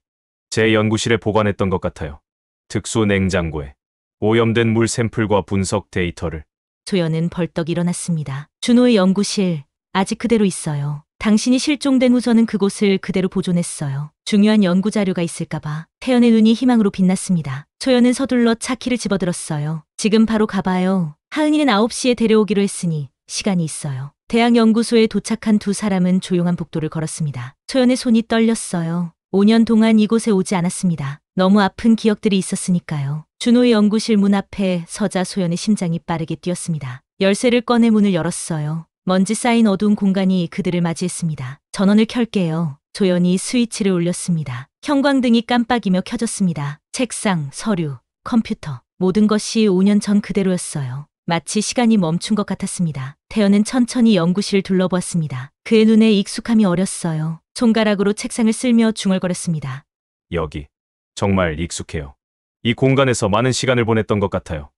제 연구실에 보관했던 것 같아요. 특수 냉장고에 오염된 물 샘플과 분석 데이터를. 조연은 벌떡 일어났습니다. 준호의 연구실, 아직 그대로 있어요. 당신이 실종된 후 저는 그곳을 그대로 보존했어요. 중요한 연구 자료가 있을까봐. 태연의 눈이 희망으로 빛났습니다. 조연은 서둘러 차키를 집어들었어요. 지금 바로 가봐요. 하은이는 9시에 데려오기로 했으니 시간이 있어요. 대학연구소에 도착한 두 사람은 조용한 복도를 걸었습니다. 조연의 손이 떨렸어요. 5년 동안 이곳에 오지 않았습니다. 너무 아픈 기억들이 있었으니까요. 준호의 연구실 문 앞에 서자 소연의 심장이 빠르게 뛰었습니다. 열쇠를 꺼내 문을 열었어요. 먼지 쌓인 어두운 공간이 그들을 맞이했습니다. 전원을 켤게요. 조연이 스위치를 올렸습니다. 형광등이 깜빡이며 켜졌습니다. 책상, 서류, 컴퓨터, 모든 것이 5년 전 그대로였어요. 마치 시간이 멈춘 것 같았습니다. 태연은 천천히 연구실을 둘러보았습니다. 그의 눈에 익숙함이 어렸어요. 손가락으로 책상을 쓸며 중얼거렸습니다. 여기. 정말 익숙해요. 이 공간에서 많은 시간을 보냈던 것 같아요.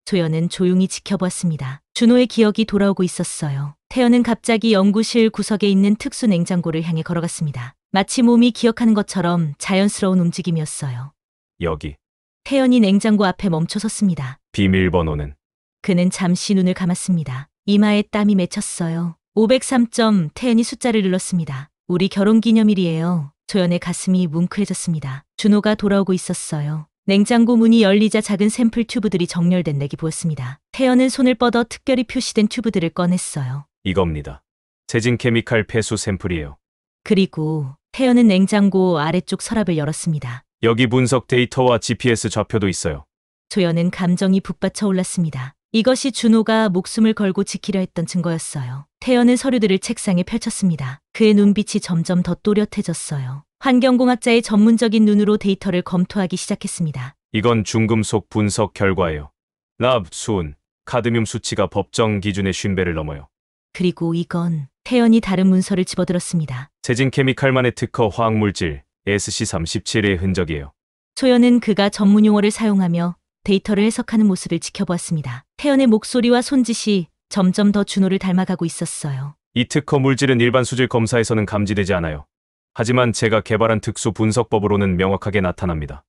조연은 조용히 지켜보았습니다. 준호의 기억이 돌아오고 있었어요. 태연은 갑자기 연구실 구석에 있는 특수 냉장고를 향해 걸어갔습니다. 마치 몸이 기억하는 것처럼 자연스러운 움직임이었어요. 여기. 태연이 냉장고 앞에 멈춰섰습니다. 비밀번호는 그는 잠시 눈을 감았습니다. 이마에 땀이 맺혔어요. 503점. 태연이 숫자를 눌렀습니다. 우리 결혼기념일이에요. 조연의 가슴이 뭉클해졌습니다. 준호가 돌아오고 있었어요. 냉장고 문이 열리자 작은 샘플 튜브들이 정렬된 넥이 보였습니다. 태연은 손을 뻗어 특별히 표시된 튜브들을 꺼냈어요. 이겁니다. 세진 케미칼 폐수 샘플이에요. 그리고 태연은 냉장고 아래쪽 서랍을 열었습니다. 여기 분석 데이터와 GPS 좌표도 있어요. 조연은 감정이 북받쳐 올랐습니다. 이것이 준호가 목숨을 걸고 지키려 했던 증거였어요. 태연은 서류들을 책상에 펼쳤습니다. 그의 눈빛이 점점 더 또렷해졌어요. 환경공학자의 전문적인 눈으로 데이터를 검토하기 시작했습니다. 이건 중금속 분석 결과예요. 납, 수은, 카드뮴 수치가 법정 기준의 50배를 넘어요. 그리고 이건 태연이 다른 문서를 집어들었습니다. 세진 케미칼만의 특허 화학물질 SC37의 흔적이에요. 조연은 그가 전문 용어를 사용하며 데이터를 해석하는 모습을 지켜보았습니다. 태연의 목소리와 손짓이 점점 더 준호를 닮아가고 있었어요. 이 특허 물질은 일반 수질 검사에서는 감지되지 않아요. 하지만 제가 개발한 특수 분석법으로는 명확하게 나타납니다.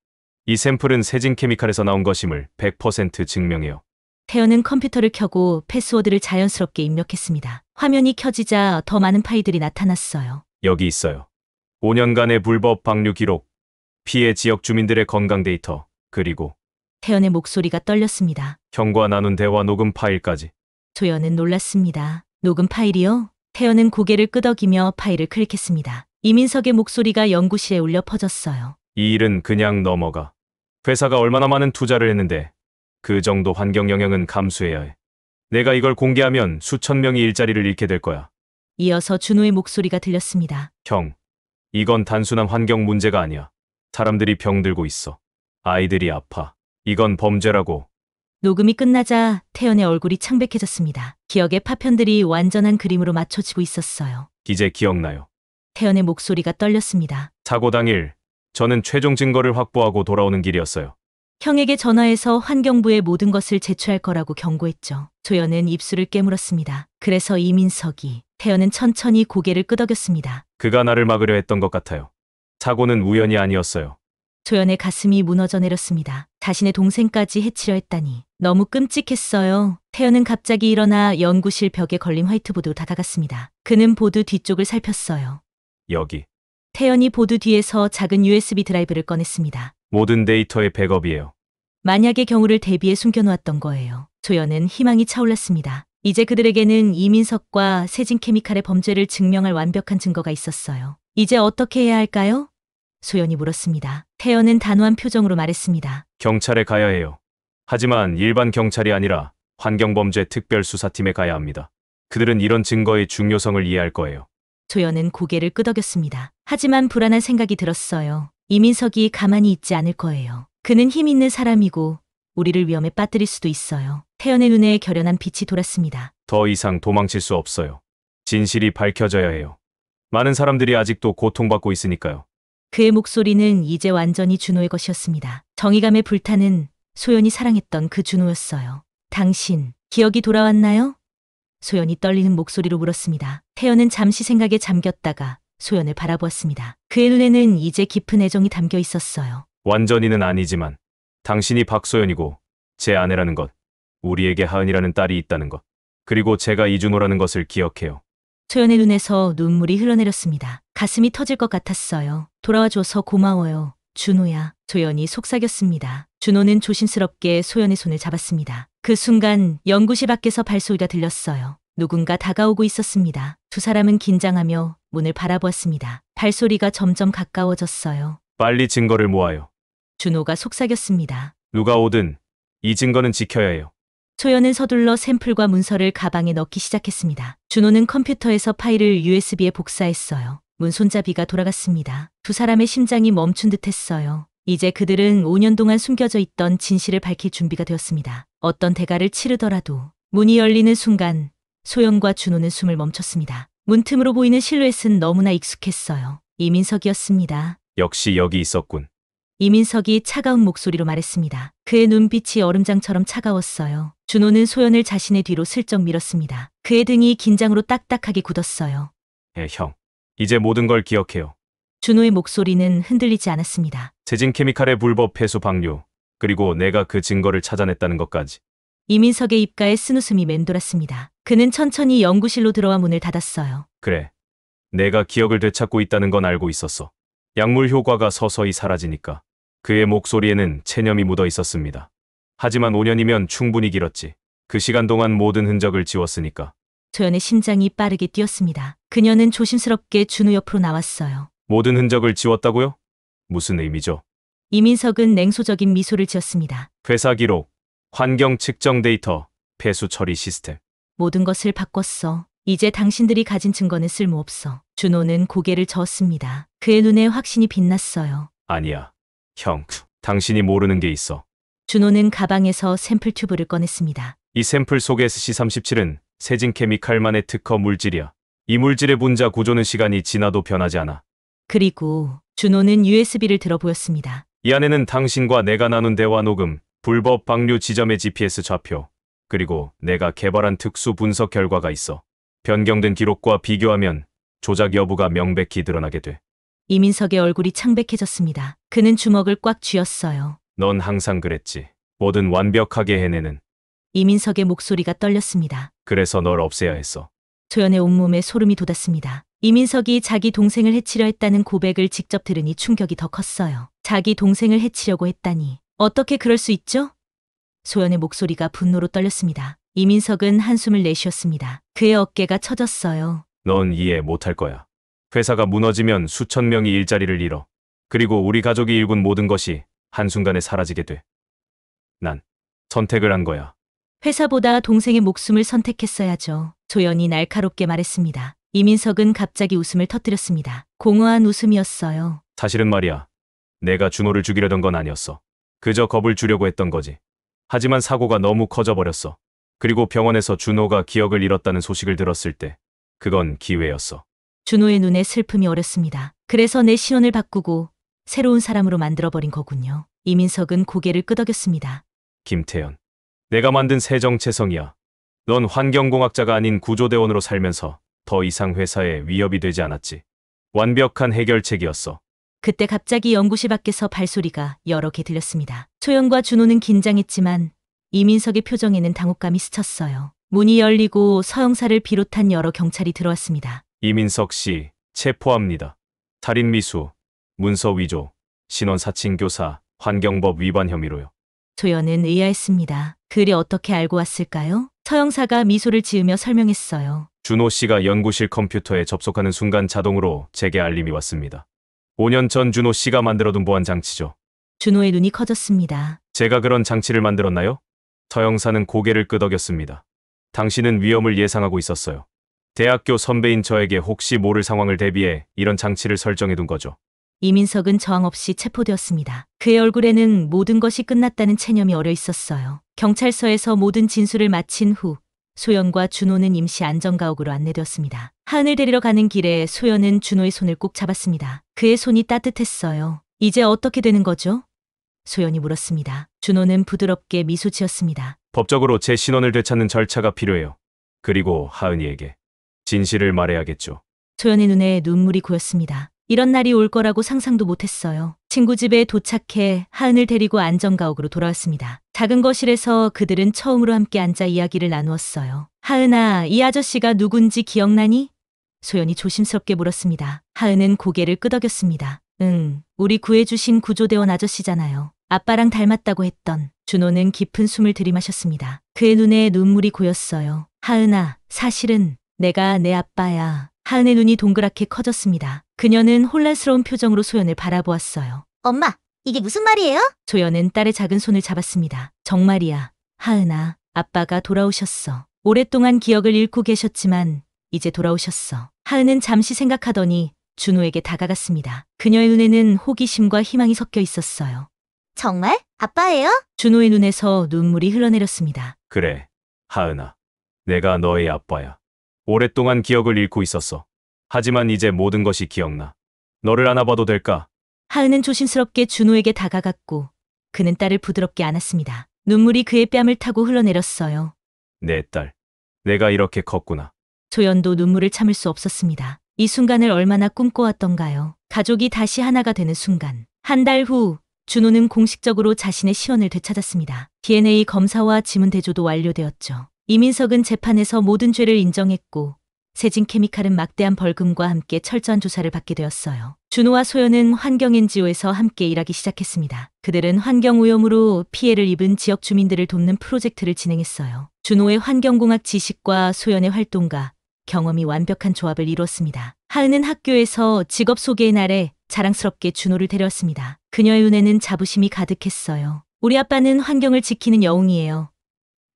이 샘플은 세진 케미칼에서 나온 것임을 100% 증명해요. 태연은 컴퓨터를 켜고 패스워드를 자연스럽게 입력했습니다. 화면이 켜지자 더 많은 파일들이 나타났어요. 여기 있어요. 5년간의 불법 방류 기록, 피해 지역 주민들의 건강 데이터, 그리고 태연의 목소리가 떨렸습니다. 형과 나눈 대화 녹음 파일까지. 조연은 놀랐습니다. 녹음 파일이요? 태연은 고개를 끄덕이며 파일을 클릭했습니다. 이민석의 목소리가 연구실에 울려 퍼졌어요. 이 일은 그냥 넘어가. 회사가 얼마나 많은 투자를 했는데 그 정도 환경 영향은 감수해야 해. 내가 이걸 공개하면 수천 명이 일자리를 잃게 될 거야. 이어서 준호의 목소리가 들렸습니다. 형, 이건 단순한 환경 문제가 아니야. 사람들이 병들고 있어. 아이들이 아파. 이건 범죄라고. 녹음이 끝나자 태연의 얼굴이 창백해졌습니다. 기억의 파편들이 완전한 그림으로 맞춰지고 있었어요. 이제 기억나요. 태연의 목소리가 떨렸습니다. 사고 당일, 저는 최종 증거를 확보하고 돌아오는 길이었어요. 형에게 전화해서 환경부에 모든 것을 제출할 거라고 경고했죠. 조연은 입술을 깨물었습니다. 그래서 이민석이. 태연은 천천히 고개를 끄덕였습니다. 그가 나를 막으려 했던 것 같아요. 사고는 우연이 아니었어요. 조연의 가슴이 무너져 내렸습니다. 자신의 동생까지 해치려 했다니. 너무 끔찍했어요. 태연은 갑자기 일어나 연구실 벽에 걸린 화이트보드로 다가갔습니다. 그는 보드 뒤쪽을 살폈어요. 여기. 태연이 보드 뒤에서 작은 USB 드라이브를 꺼냈습니다. 모든 데이터의 백업이에요. 만약의 경우를 대비해 숨겨놓았던 거예요. 조연은 희망이 차올랐습니다. 이제 그들에게는 이민석과 세진 케미칼의 범죄를 증명할 완벽한 증거가 있었어요. 이제 어떻게 해야 할까요? 소연이 물었습니다. 태연은 단호한 표정으로 말했습니다. 경찰에 가야 해요. 하지만 일반 경찰이 아니라 환경범죄 특별수사팀에 가야 합니다. 그들은 이런 증거의 중요성을 이해할 거예요. 조연은 고개를 끄덕였습니다. 하지만 불안한 생각이 들었어요. 이민석이 가만히 있지 않을 거예요. 그는 힘 있는 사람이고 우리를 위험에 빠뜨릴 수도 있어요. 태연의 눈에 결연한 빛이 돌았습니다. 더 이상 도망칠 수 없어요. 진실이 밝혀져야 해요. 많은 사람들이 아직도 고통받고 있으니까요. 그의 목소리는 이제 완전히 준호의 것이었습니다. 정의감에 불타는 소연이 사랑했던 그 준호였어요. 당신, 기억이 돌아왔나요? 소연이 떨리는 목소리로 물었습니다. 태연은 잠시 생각에 잠겼다가 소연을 바라보았습니다. 그의 눈에는 이제 깊은 애정이 담겨 있었어요. 완전히는 아니지만 당신이 박소연이고 제 아내라는 것, 우리에게 하은이라는 딸이 있다는 것, 그리고 제가 이준호라는 것을 기억해요. 소연의 눈에서 눈물이 흘러내렸습니다. 가슴이 터질 것 같았어요. 돌아와줘서 고마워요. 준호야. 소연이 속삭였습니다. 준호는 조심스럽게 소연의 손을 잡았습니다. 그 순간 연구실 밖에서 발소리가 들렸어요. 누군가 다가오고 있었습니다. 두 사람은 긴장하며 문을 바라보았습니다. 발소리가 점점 가까워졌어요. 빨리 증거를 모아요. 준호가 속삭였습니다. 누가 오든 이 증거는 지켜야 해요. 소연은 서둘러 샘플과 문서를 가방에 넣기 시작했습니다. 준호는 컴퓨터에서 파일을 USB에 복사했어요. 문 손잡이가 돌아갔습니다. 두 사람의 심장이 멈춘 듯 했어요. 이제 그들은 5년 동안 숨겨져 있던 진실을 밝힐 준비가 되었습니다. 어떤 대가를 치르더라도. 문이 열리는 순간 소연과 준호는 숨을 멈췄습니다. 문틈으로 보이는 실루엣은 너무나 익숙했어요. 이민석이었습니다. 역시 여기 있었군. 이민석이 차가운 목소리로 말했습니다. 그의 눈빛이 얼음장처럼 차가웠어요. 준호는 소연을 자신의 뒤로 슬쩍 밀었습니다. 그의 등이 긴장으로 딱딱하게 굳었어요. 형. 이제 모든 걸 기억해요. 준호의 목소리는 흔들리지 않았습니다. 세진 케미칼의 불법 폐수 방류, 그리고 내가 그 증거를 찾아냈다는 것까지. 이민석의 입가에 쓴웃음이 맴돌았습니다. 그는 천천히 연구실로 들어와 문을 닫았어요. 그래. 내가 기억을 되찾고 있다는 건 알고 있었어. 약물 효과가 서서히 사라지니까. 그의 목소리에는 체념이 묻어 있었습니다. 하지만 5년이면 충분히 길었지. 그 시간 동안 모든 흔적을 지웠으니까. 소연의 심장이 빠르게 뛰었습니다. 그녀는 조심스럽게 준호 옆으로 나왔어요. 모든 흔적을 지웠다고요? 무슨 의미죠? 이민석은 냉소적인 미소를 지었습니다. 회사 기록, 환경 측정 데이터, 폐수 처리 시스템. 모든 것을 바꿨어. 이제 당신들이 가진 증거는 쓸모없어. 준호는 고개를 저었습니다. 그의 눈에 확신이 빛났어요. 아니야. 형, 당신이 모르는 게 있어. 준호는 가방에서 샘플 튜브를 꺼냈습니다. 이 샘플 속의 SC37은 세진 케미칼만의 특허 물질이야. 이 물질의 분자 구조는 시간이 지나도 변하지 않아. 그리고 준호는 USB를 들어 보였습니다. 이 안에는 당신과 내가 나눈 대화 녹음, 불법 방류 지점의 GPS 좌표, 그리고 내가 개발한 특수 분석 결과가 있어. 변경된 기록과 비교하면 조작 여부가 명백히 드러나게 돼. 이민석의 얼굴이 창백해졌습니다. 그는 주먹을 꽉 쥐었어요. 넌 항상 그랬지. 뭐든 완벽하게 해내는. 이민석의 목소리가 떨렸습니다. 그래서 널 없애야 했어. 소연의 온몸에 소름이 돋았습니다. 이민석이 자기 동생을 해치려 했다는 고백을 직접 들으니 충격이 더 컸어요. 자기 동생을 해치려고 했다니. 어떻게 그럴 수 있죠? 소연의 목소리가 분노로 떨렸습니다. 이민석은 한숨을 내쉬었습니다. 그의 어깨가 처졌어요. 넌 이해 못할 거야. 회사가 무너지면 수천 명이 일자리를 잃어. 그리고 우리 가족이 일군 모든 것이 한순간에 사라지게 돼. 난 선택을 한 거야. 회사보다 동생의 목숨을 선택했어야죠. 소연이 날카롭게 말했습니다. 이민석은 갑자기 웃음을 터뜨렸습니다. 공허한 웃음이었어요. 사실은 말이야. 내가 준호를 죽이려던 건 아니었어. 그저 겁을 주려고 했던 거지. 하지만 사고가 너무 커져버렸어. 그리고 병원에서 준호가 기억을 잃었다는 소식을 들었을 때 그건 기회였어. 준호의 눈에 슬픔이 어렸습니다. 그래서 내 신원을 바꾸고 새로운 사람으로 만들어버린 거군요. 이민석은 고개를 끄덕였습니다. 김태현. 내가 만든 새 정체성이야. 넌 환경공학자가 아닌 구조대원으로 살면서 더 이상 회사에 위협이 되지 않았지. 완벽한 해결책이었어. 그때 갑자기 연구실 밖에서 발소리가 여러 개 들렸습니다. 소연과 준호는 긴장했지만 이민석의 표정에는 당혹감이 스쳤어요. 문이 열리고 서영사를 비롯한 여러 경찰이 들어왔습니다. 이민석 씨, 체포합니다. 살인미수, 문서 위조, 신원 사칭 교사, 환경법 위반 혐의로요. 소연은 의아했습니다. 그를 어떻게 알고 왔을까요? 서영사가 미소를 지으며 설명했어요. 준호 씨가 연구실 컴퓨터에 접속하는 순간 자동으로 제게 알림이 왔습니다. 5년 전 준호 씨가 만들어둔 보안 장치죠. 준호의 눈이 커졌습니다. 제가 그런 장치를 만들었나요? 서영사는 고개를 끄덕였습니다. 당신은 위험을 예상하고 있었어요. 대학교 선배인 저에게 혹시 모를 상황을 대비해 이런 장치를 설정해둔 거죠. 이민석은 저항 없이 체포되었습니다. 그의 얼굴에는 모든 것이 끝났다는 체념이 어려 있었어요. 경찰서에서 모든 진술을 마친 후 소연과 준호는 임시 안전가옥으로 안내되었습니다. 하은을 데리러 가는 길에 소연은 준호의 손을 꼭 잡았습니다. 그의 손이 따뜻했어요. 이제 어떻게 되는 거죠? 소연이 물었습니다. 준호는 부드럽게 미소 지었습니다. 법적으로 제 신원을 되찾는 절차가 필요해요. 그리고 하은이에게 진실을 말해야겠죠. 소연의 눈에 눈물이 고였습니다. 이런 날이 올 거라고 상상도 못했어요. 친구 집에 도착해 하은을 데리고 안전가옥으로 돌아왔습니다. 작은 거실에서 그들은 처음으로 함께 앉아 이야기를 나누었어요. 하은아, 이 아저씨가 누군지 기억나니? 소연이 조심스럽게 물었습니다. 하은은 고개를 끄덕였습니다. 응, 우리 구해주신 구조대원 아저씨잖아요. 아빠랑 닮았다고 했던. 준호는 깊은 숨을 들이마셨습니다. 그의 눈에 눈물이 고였어요. 하은아, 사실은 내가 내 아빠야. 하은의 눈이 동그랗게 커졌습니다. 그녀는 혼란스러운 표정으로 소연을 바라보았어요. 엄마, 이게 무슨 말이에요? 조연은 딸의 작은 손을 잡았습니다. 정말이야. 하은아, 아빠가 돌아오셨어. 오랫동안 기억을 잃고 계셨지만 이제 돌아오셨어. 하은은 잠시 생각하더니 준호에게 다가갔습니다. 그녀의 눈에는 호기심과 희망이 섞여 있었어요. 정말? 아빠예요? 준호의 눈에서 눈물이 흘러내렸습니다. 그래, 하은아. 내가 너의 아빠야. 오랫동안 기억을 잃고 있었어. 하지만 이제 모든 것이 기억나. 너를 안아봐도 될까? 하은은 조심스럽게 준호에게 다가갔고 그는 딸을 부드럽게 안았습니다. 눈물이 그의 뺨을 타고 흘러내렸어요. 내 딸. 내가 이렇게 컸구나. 조연도 눈물을 참을 수 없었습니다. 이 순간을 얼마나 꿈꿔왔던가요. 가족이 다시 하나가 되는 순간. 한 달 후 준호는 공식적으로 자신의 시원을 되찾았습니다. DNA 검사와 지문 대조도 완료되었죠. 이민석은 재판에서 모든 죄를 인정했고 세진 케미칼은 막대한 벌금과 함께 철저한 조사를 받게 되었어요. 준호와 소연은 환경 NGO에서 함께 일하기 시작했습니다. 그들은 환경오염으로 피해를 입은 지역 주민들을 돕는 프로젝트를 진행했어요. 준호의 환경공학 지식과 소연의 활동가, 경험이 완벽한 조합을 이루었습니다. 하은은 학교에서 직업 소개의 날에 자랑스럽게 준호를 데려왔습니다. 그녀의 눈에는 자부심이 가득했어요. 우리 아빠는 환경을 지키는 영웅이에요.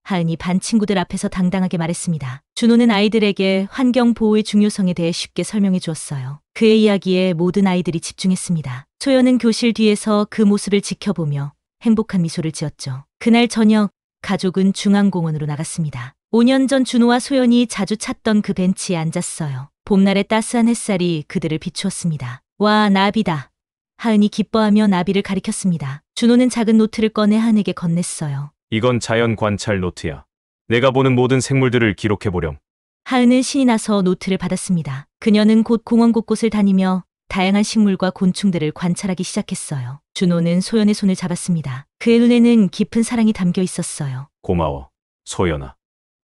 하은이 반 친구들 앞에서 당당하게 말했습니다. 준호는 아이들에게 환경 보호의 중요성에 대해 쉽게 설명해 주었어요. 그의 이야기에 모든 아이들이 집중했습니다. 소연은 교실 뒤에서 그 모습을 지켜보며 행복한 미소를 지었죠. 그날 저녁 가족은 중앙공원으로 나갔습니다. 5년 전 준호와 소연이 자주 찾던 그 벤치에 앉았어요. 봄날의 따스한 햇살이 그들을 비추었습니다. 와, 나비다. 하은이 기뻐하며 나비를 가리켰습니다. 준호는 작은 노트를 꺼내 하은에게 건넸어요. 이건 자연 관찰 노트야. 내가 보는 모든 생물들을 기록해보렴. 하은은 신이 나서 노트를 받았습니다. 그녀는 곧 공원 곳곳을 다니며 다양한 식물과 곤충들을 관찰하기 시작했어요. 준호는 소연의 손을 잡았습니다. 그의 눈에는 깊은 사랑이 담겨 있었어요. 고마워, 소연아.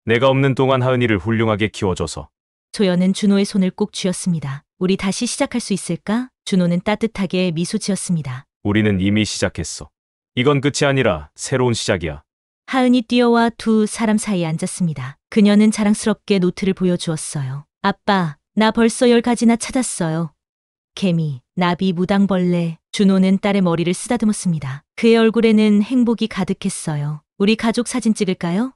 내가 없는 동안 하은이를 훌륭하게 키워줘서. 소연은 준호의 손을 꼭 쥐었습니다. 우리 다시 시작할 수 있을까? 준호는 따뜻하게 미소 지었습니다. 우리는 이미 시작했어. 이건 끝이 아니라 새로운 시작이야. 하은이 뛰어와 두 사람 사이에 앉았습니다. 그녀는 자랑스럽게 노트를 보여주었어요. 아빠, 나 벌써 10가지나 찾았어요. 개미, 나비, 무당벌레. 준호는 딸의 머리를 쓰다듬었습니다. 그의 얼굴에는 행복이 가득했어요. 우리 가족 사진 찍을까요?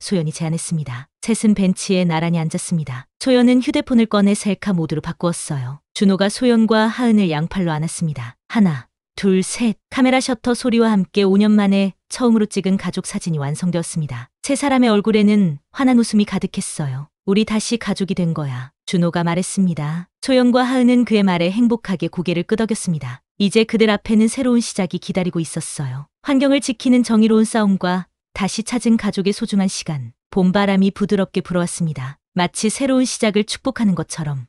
소연이 제안했습니다. 셋은 벤치에 나란히 앉았습니다. 소연은 휴대폰을 꺼내 셀카 모드로 바꾸었어요. 준호가 소연과 하은을 양팔로 안았습니다. 하나, 둘, 셋. 카메라 셔터 소리와 함께 5년 만에 처음으로 찍은 가족 사진이 완성되었습니다. 세 사람의 얼굴에는 환한 웃음이 가득했어요. 우리 다시 가족이 된 거야. 준호가 말했습니다. 소연과 하은은 그의 말에 행복하게 고개를 끄덕였습니다. 이제 그들 앞에는 새로운 시작이 기다리고 있었어요. 환경을 지키는 정의로운 싸움과 다시 찾은 가족의 소중한 시간. 봄바람이 부드럽게 불어왔습니다. 마치 새로운 시작을 축복하는 것처럼.